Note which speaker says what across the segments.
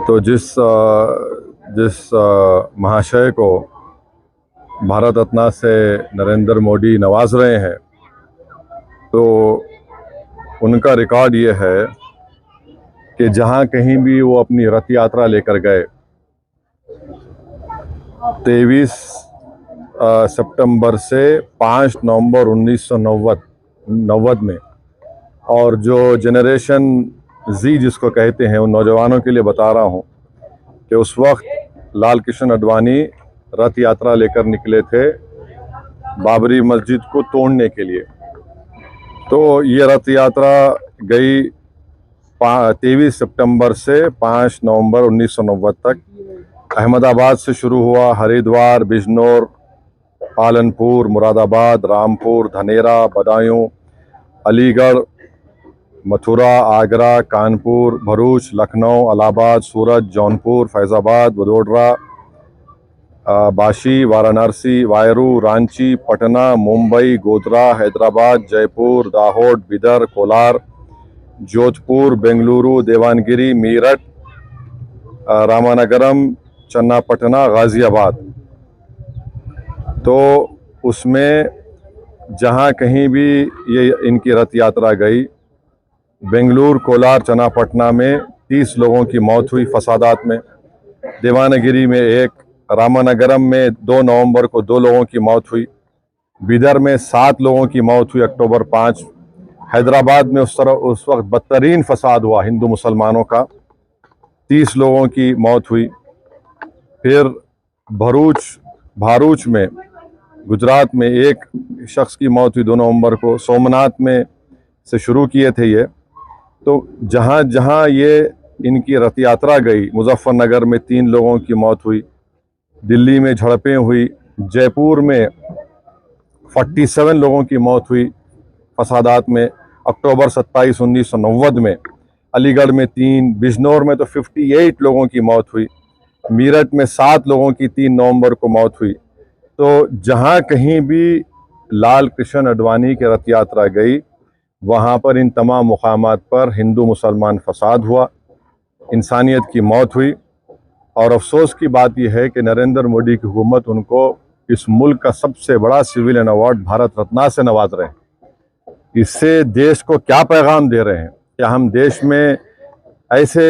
Speaker 1: तो जिस महाशय को भारत रत्न से नरेंद्र मोदी नवाज रहे हैं, तो उनका रिकॉर्ड ये है कि जहां कहीं भी वो अपनी रथ यात्रा लेकर गए, 23 सितंबर से 5 नवंबर 1990 में, और जो जनरेशन जी जिसको कहते हैं, उन नौजवानों के लिए बता रहा हूं कि उस वक्त लाल कृष्ण आडवाणी रथ यात्रा लेकर निकले थे बाबरी मस्जिद को तोड़ने के लिए। तो ये रथ यात्रा गई 23 सितंबर से 5 नवंबर 1990 तक। अहमदाबाद से शुरू हुआ, हरिद्वार, बिजनौर, पालनपुर, मुरादाबाद, रामपुर, धनेरा, बदायूं, अलीगढ़, मथुरा, आगरा, कानपुर, भरूच, लखनऊ, इलाहाबाद, सूरत, जौनपुर, फैज़ाबाद, वडोदरा, बाशी, वाराणसी, वायरू, रांची, पटना, मुंबई, गोधरा, हैदराबाद, जयपुर, दाहोद, बिदर, कोलार, जोधपुर, बेंगलुरु, देवानगिरी, मीरठ, रामानगरम, चन्नापटना, गाजियाबाद। तो उसमें जहां कहीं भी ये इनकी रथ यात्रा गई, बेंगलुरु, कोलार, चन्नापटना में 30 लोगों की मौत हुई फसादात में, देवानगिरी में 1, रामानगरम में 2 नवंबर को 2 लोगों की मौत हुई, बिदर में 7 लोगों की मौत हुई अक्टूबर 5, हैदराबाद में उस वक्त बदतरीन फसाद हुआ हिंदू मुसलमानों का, 30 लोगों की मौत हुई। फिर भारूच में गुजरात में 1 शख्स की मौत हुई 2 नवंबर को। सोमनाथ में से शुरू किए थे ये। तो जहाँ जहाँ ये इनकी रथ यात्रा गई, मुजफ्फरनगर में 3 लोगों की मौत हुई, दिल्ली में झड़पें हुई, जयपुर में 47 लोगों की मौत हुई फसादात में अक्टूबर 27, 1990 में, अलीगढ़ में 3, बिजनौर में तो 58 लोगों की मौत हुई, मीरठ में 7 लोगों की 3 नवंबर को मौत हुई। तो जहाँ कहीं भी लाल कृष्ण आडवाणी की रथ यात्रा गई, वहाँ पर इन तमाम मुकामात पर हिंदू मुसलमान फसाद हुआ, इंसानियत की मौत हुई। और अफसोस की बात यह है कि नरेंद्र मोदी की हुकूमत उनको इस मुल्क का सबसे बड़ा सिविलियन अवार्ड भारत रत्न से नवाज रहे हैं। इससे देश को क्या पैगाम दे रहे हैं? क्या हम देश में ऐसे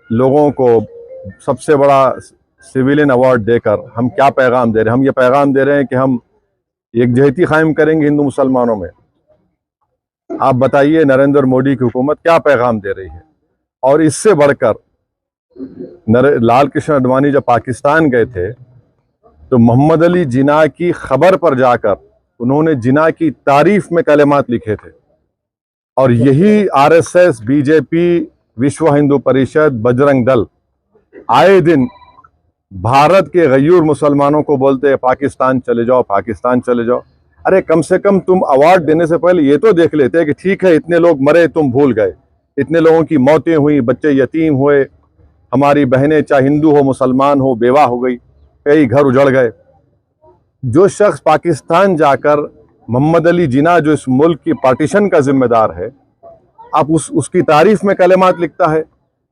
Speaker 1: लोगों को सबसे बड़ा सिविलियन अवार्ड देकर हम क्या पैगाम दे रहे हैं? हम ये पैगाम दे रहे हैं कि हम एकजहती कायम करेंगे हिंदू मुसलमानों में। आप बताइए, नरेंद्र मोदी की हुकूमत क्या पैगाम दे रही है? और इससे बढ़कर लाल कृष्ण आडवाणी जब पाकिस्तान गए थे, तो मोहम्मद अली जिन्ना की खबर पर जाकर उन्होंने जिन्ना की तारीफ में कलेमात लिखे थे। और यही आरएसएस, बीजेपी, विश्व हिंदू परिषद, बजरंग दल आए दिन भारत के गयूर मुसलमानों को बोलते हैं पाकिस्तान चले जाओ, पाकिस्तान चले जाओ। अरे कम से कम तुम अवार्ड देने से पहले ये तो देख लेते कि ठीक है, इतने लोग मरे, तुम भूल गए, इतने लोगों की मौतें हुई, बच्चे यतीम हुए, हमारी बहनें चाहे हिंदू हो मुसलमान हो बेवाह हो गई, कई घर उजड़ गए। जो शख्स पाकिस्तान जाकर मोहम्मद अली जिन्ना जो इस मुल्क की पार्टीशन का जिम्मेदार है, आप उसकी तारीफ में कलेमात लिखता है।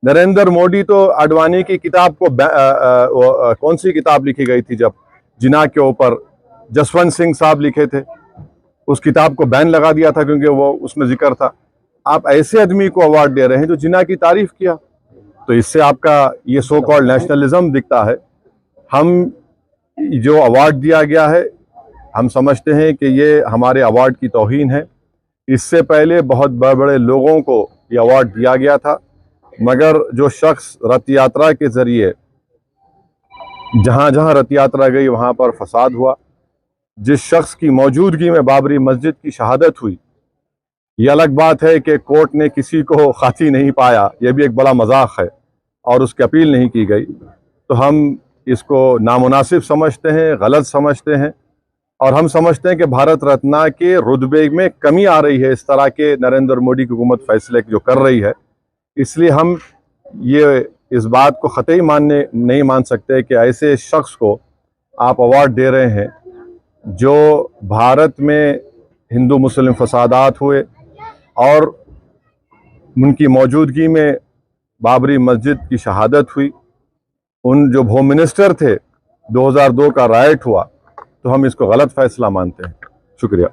Speaker 1: नरेंद्र मोदी तो आडवाणी की किताब को कौन सी किताब लिखी गई थी जब जिन्ना के ऊपर, जसवंत सिंह साहब लिखे थे, उस किताब को बैन लगा दिया था क्योंकि वो उसमें जिक्र था। आप ऐसे आदमी को अवार्ड दे रहे हैं जो जिन्ना की तारीफ किया। तो इससे आपका ये सो कॉल्ड नेशनलिज्म दिखता है। हम जो अवार्ड दिया गया है, हम समझते हैं कि ये हमारे अवार्ड की तौहीन है। इससे पहले बहुत बड़े बड़े लोगों को ये अवार्ड दिया गया था, मगर जो शख्स रथ यात्रा के जरिए जहां जहां रथ यात्रा गई वहां पर फसाद हुआ, जिस शख्स की मौजूदगी में बाबरी मस्जिद की शहादत हुई, ये अलग बात है कि कोर्ट ने किसी को खाती नहीं पाया, यह भी एक बड़ा मजाक है, और उसकी अपील नहीं की गई। तो हम इसको नामुनासिब समझते हैं, गलत समझते हैं, और हम समझते हैं कि भारत रत्न के रुतबे में कमी आ रही है इस तरह के नरेंद्र मोदी की हुकूमत फैसले जो कर रही है। इसलिए हम ये इस बात को ख़तई नहीं मान सकते कि ऐसे शख्स को आप अवार्ड दे रहे हैं जो भारत में हिंदू मुस्लिम फसादात हुए और उनकी मौजूदगी में बाबरी मस्जिद की शहादत हुई, उन जो होम मिनिस्टर थे, 2002 का राइट हुआ, तो हम इसको गलत फैसला मानते हैं। शुक्रिया।